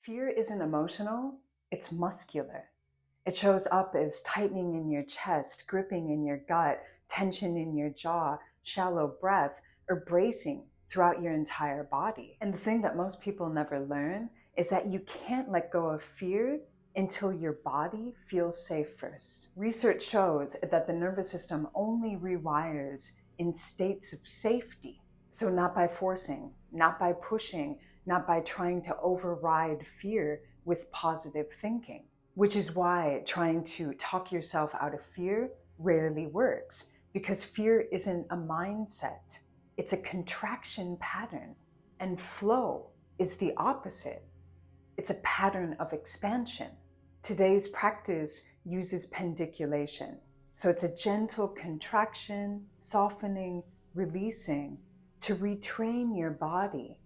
Fear isn't emotional, it's muscular. It shows up as tightening in your chest, gripping in your gut, tension in your jaw, shallow breath, or bracing throughout your entire body. And the thing that most people never learn is that you can't let go of fear until your body feels safe first. Research shows that the nervous system only rewires in states of safety. So, not by forcing, not by pushing, not by trying to override fear with positive thinking. Which is why trying to talk yourself out of fear rarely works, because fear isn't a mindset, it's a contraction pattern. And flow is the opposite, it's a pattern of expansion. Today's practice uses pendiculation. So it's a gentle contraction, softening, releasing to retrain your body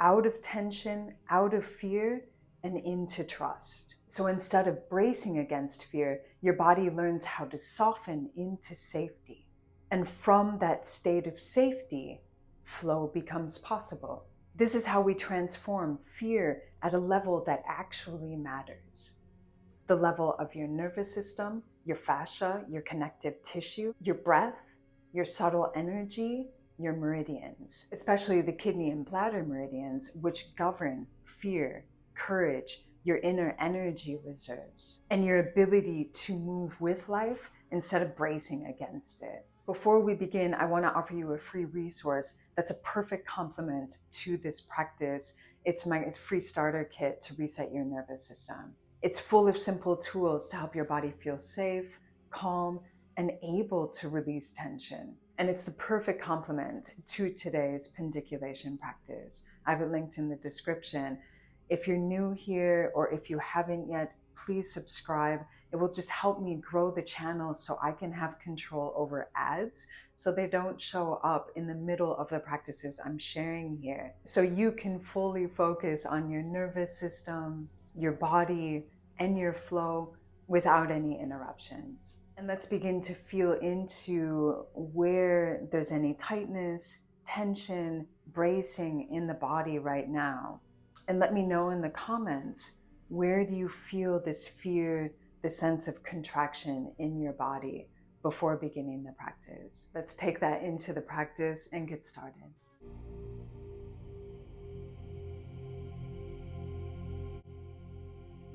out of tension, out of fear, and into trust. So instead of bracing against fear, your body learns how to soften into safety. And from that state of safety, flow becomes possible. This is how we transform fear at a level that actually matters. The level of your nervous system, your fascia, your connective tissue, your breath, your subtle energy, your meridians, especially the kidney and bladder meridians, which govern fear, courage, your inner energy reserves, and your ability to move with life instead of bracing against it. Before we begin, I want to offer you a free resource that's a perfect complement to this practice. It's my free starter kit to reset your nervous system. It's full of simple tools to help your body feel safe, calm, and able to release tension. And it's the perfect complement to today's pendiculation practice. I have it linked in the description. If you're new here or if you haven't yet, please subscribe. It will just help me grow the channel so I can have control over ads so they don't show up in the middle of the practices I'm sharing here. So you can fully focus on your nervous system, your body, and your flow without any interruptions. And let's begin to feel into where there's any tightness, tension, bracing in the body right now. And let me know in the comments, where do you feel this fear, the sense of contraction in your body before beginning the practice? Let's take that into the practice and get started.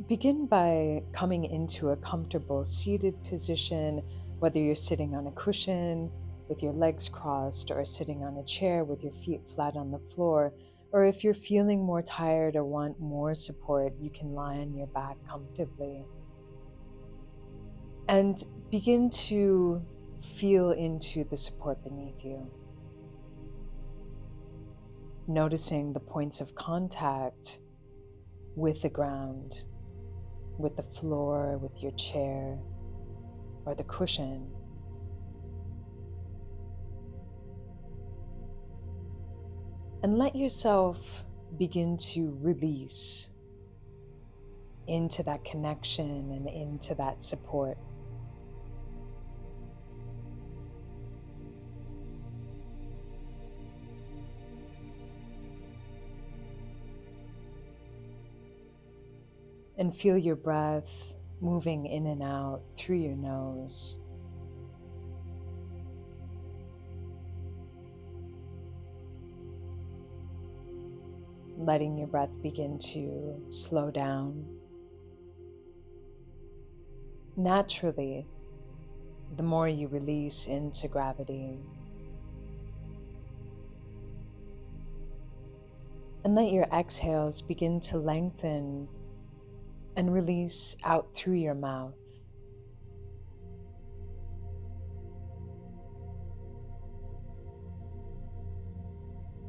Begin by coming into a comfortable seated position, whether you're sitting on a cushion with your legs crossed or sitting on a chair with your feet flat on the floor, or if you're feeling more tired or want more support, you can lie on your back comfortably. And begin to feel into the support beneath you, noticing the points of contact with the ground, with the floor, with your chair, or the cushion. And let yourself begin to release into that connection and into that support. And feel your breath moving in and out through your nose. Letting your breath begin to slow down. Naturally, the more you release into gravity. And let your exhales begin to lengthen and release out through your mouth.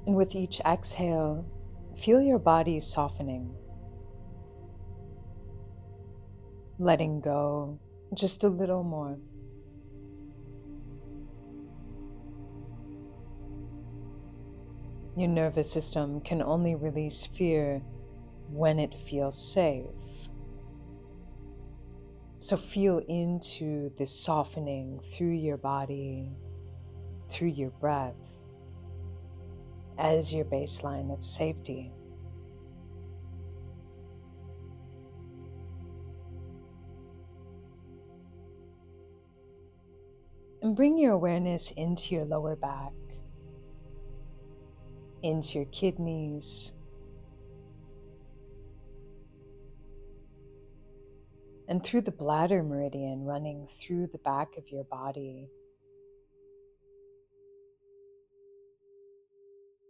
And with each exhale, feel your body softening, letting go just a little more. Your nervous system can only release fear when it feels safe. So feel into this softening through your body, through your breath, as your baseline of safety. And bring your awareness into your lower back, into your kidneys, and through the bladder meridian running through the back of your body.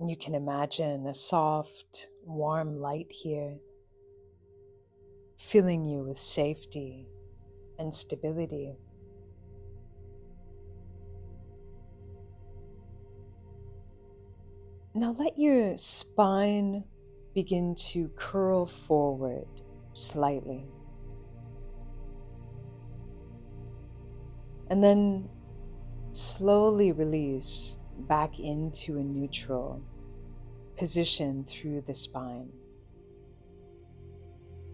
And you can imagine a soft, warm light here, filling you with safety and stability. Now let your spine begin to curl forward slightly. And then slowly release back into a neutral position through the spine.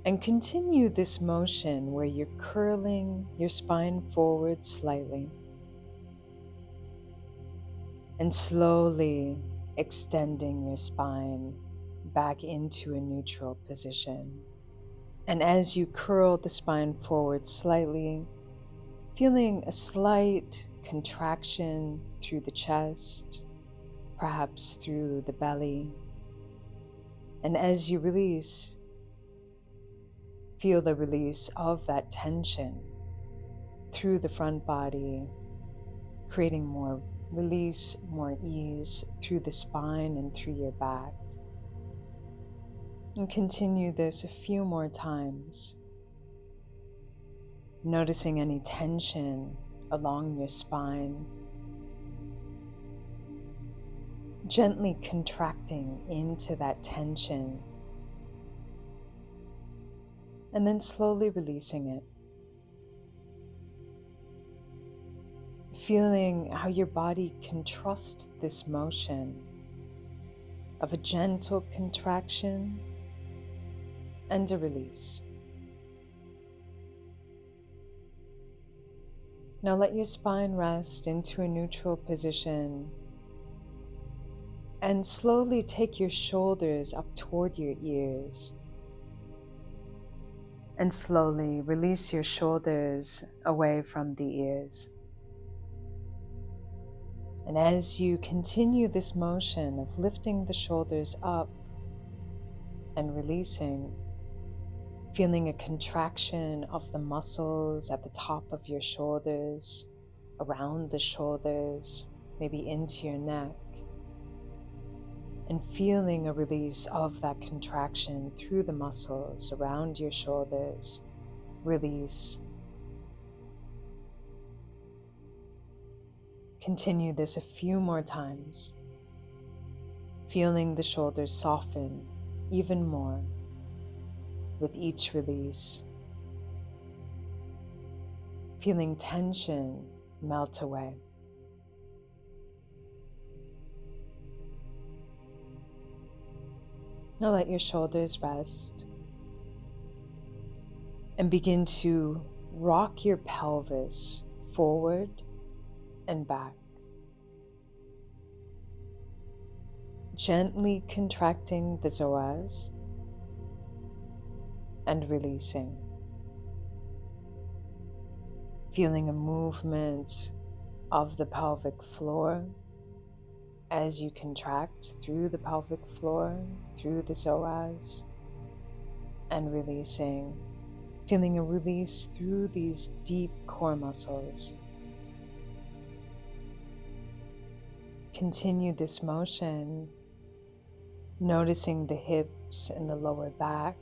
And continue this motion where you're curling your spine forward slightly and slowly extending your spine back into a neutral position. And as you curl the spine forward slightly, feeling a slight contraction through the chest, perhaps through the belly. And as you release, feel the release of that tension through the front body, creating more release, more ease through the spine and through your back. And continue this a few more times, noticing any tension along your spine, gently contracting into that tension, and then slowly releasing it. Feeling how your body can trust this motion of a gentle contraction and a release. Now let your spine rest into a neutral position and slowly take your shoulders up toward your ears. And slowly release your shoulders away from the ears. And as you continue this motion of lifting the shoulders up and releasing, feeling a contraction of the muscles at the top of your shoulders, around the shoulders, maybe into your neck, and feeling a release of that contraction through the muscles around your shoulders, release. Continue this a few more times, feeling the shoulders soften even more with each release, feeling tension melt away. Now let your shoulders rest and begin to rock your pelvis forward and back, gently contracting the psoas and releasing, feeling a movement of the pelvic floor as you contract through the pelvic floor, through the psoas, and releasing, feeling a release through these deep core muscles. Continue this motion, noticing the hips and the lower back,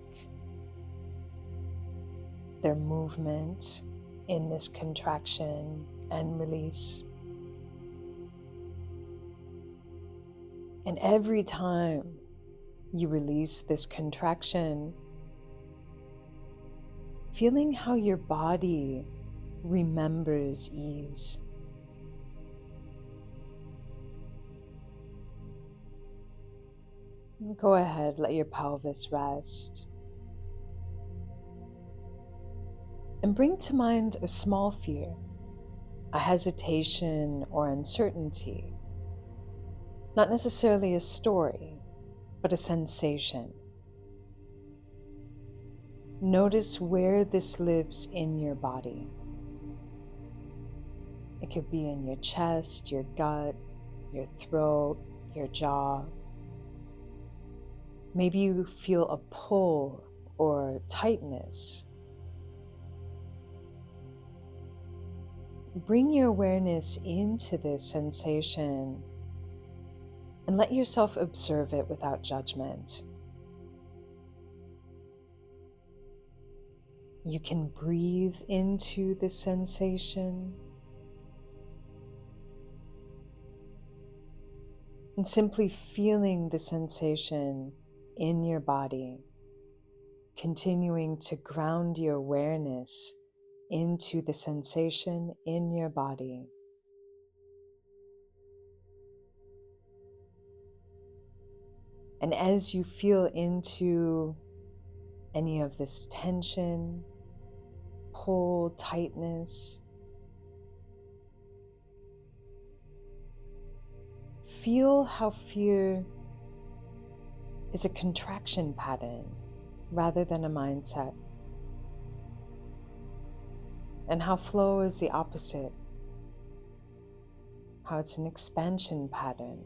their movement in this contraction and release. And every time you release this contraction, feeling how your body remembers ease. Go ahead, let your pelvis rest. And bring to mind a small fear, a hesitation or uncertainty. Not necessarily a story, but a sensation. Notice where this lives in your body. It could be in your chest, your gut, your throat, your jaw. Maybe you feel a pull or tightness. Bring your awareness into this sensation and let yourself observe it without judgment. You can breathe into this sensation and simply feeling the sensation in your body, continuing to ground your awareness into the sensation in your body. And as you feel into any of this tension, pull, tightness, feel how fear is a contraction pattern rather than a mindset, and how flow is the opposite, how it's an expansion pattern.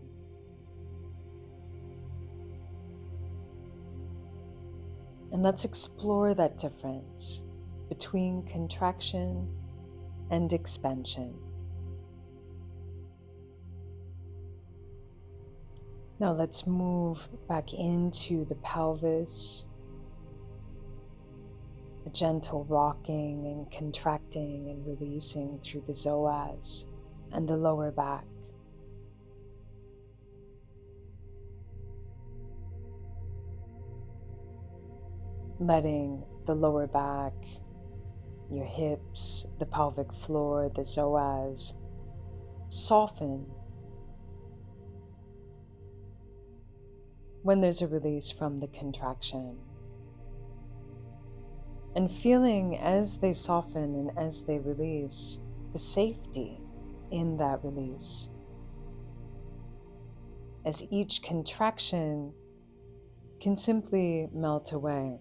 And let's explore that difference between contraction and expansion. Now let's move back into the pelvis, a gentle rocking and contracting and releasing through the psoas and the lower back. Letting the lower back, your hips, the pelvic floor, the psoas soften when there's a release from the contraction. And feeling as they soften and as they release, the safety in that release. As each contraction can simply melt away.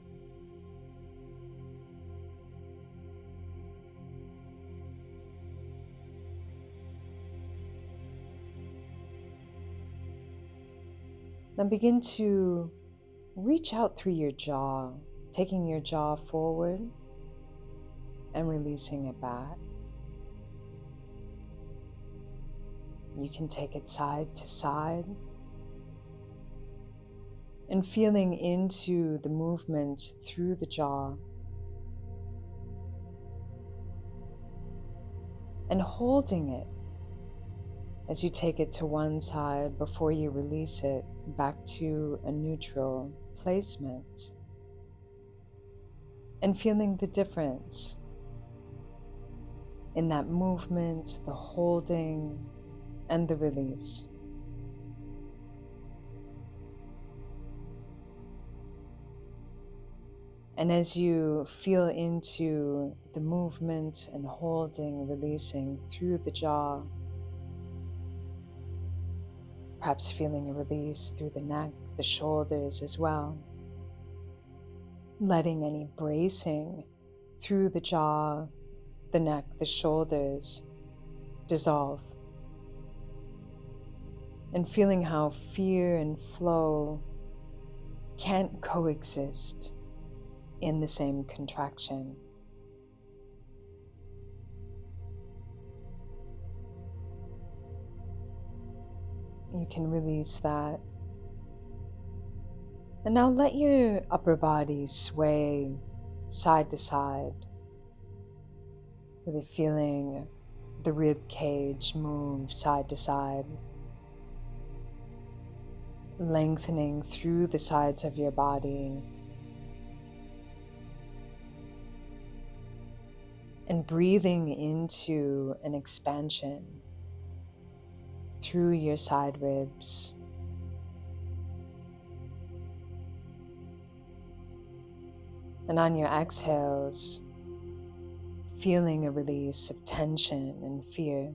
Then begin to reach out through your jaw, taking your jaw forward and releasing it back. You can take it side to side and feeling into the movement through the jaw and holding it as you take it to one side before you release it back to a neutral placement, and feeling the difference in that movement, the holding and the release. And as you feel into the movement and holding, releasing through the jaw, perhaps feeling a release through the neck, the shoulders as well. Letting any bracing through the jaw, the neck, the shoulders dissolve. And feeling how fear and flow can't coexist in the same contraction. You can release that. And now let your upper body sway side to side, really feeling the rib cage move side to side, lengthening through the sides of your body, and breathing into an expansion through your side ribs. And on your exhales, feeling a release of tension and fear.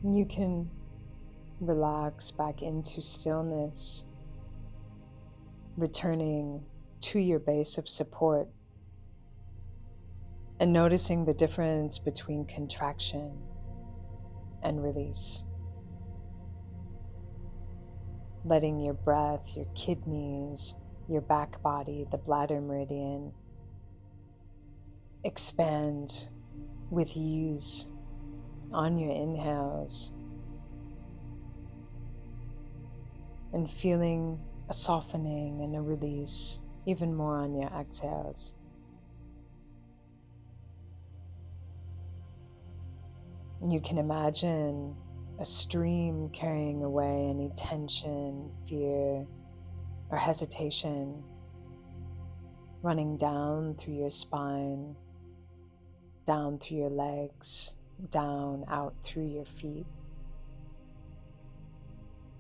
You can relax back into stillness, returning to your base of support, and noticing the difference between contraction and release. Letting your breath, your kidneys, your back body, the bladder meridian expand with ease on your inhales, and feeling a softening and a release even more on your exhales. You can imagine a stream carrying away any tension, fear, or hesitation, running down through your spine, down through your legs, down out through your feet,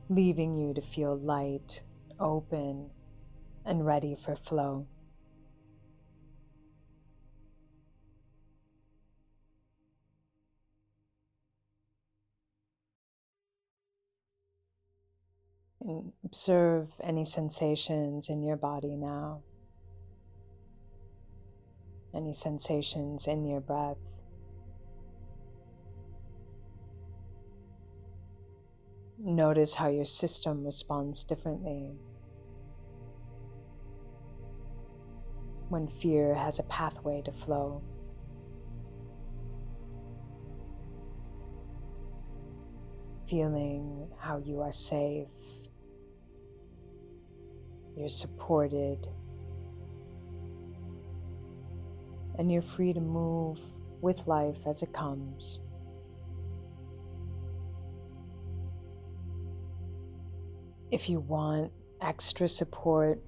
leaving you to feel light, open, and ready for flow. And observe any sensations in your body now, any sensations in your breath. Notice how your system responds differently when fear has a pathway to flow. Feeling how you are safe, you're supported, and you're free to move with life as it comes. If you want extra support,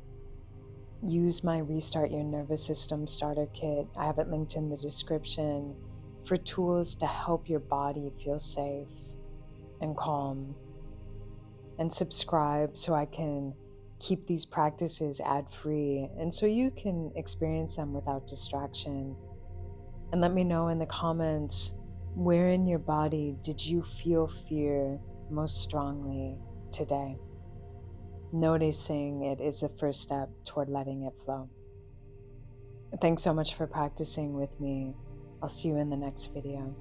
use my Restart Your Nervous System starter kit. I have it linked in the description for tools to help your body feel safe and calm. And subscribe so I can keep these practices ad-free and so you can experience them without distraction. And let me know in the comments, where in your body did you feel fear most strongly today? Noticing it is the first step toward letting it flow. Thanks so much for practicing with me. I'll see you in the next video.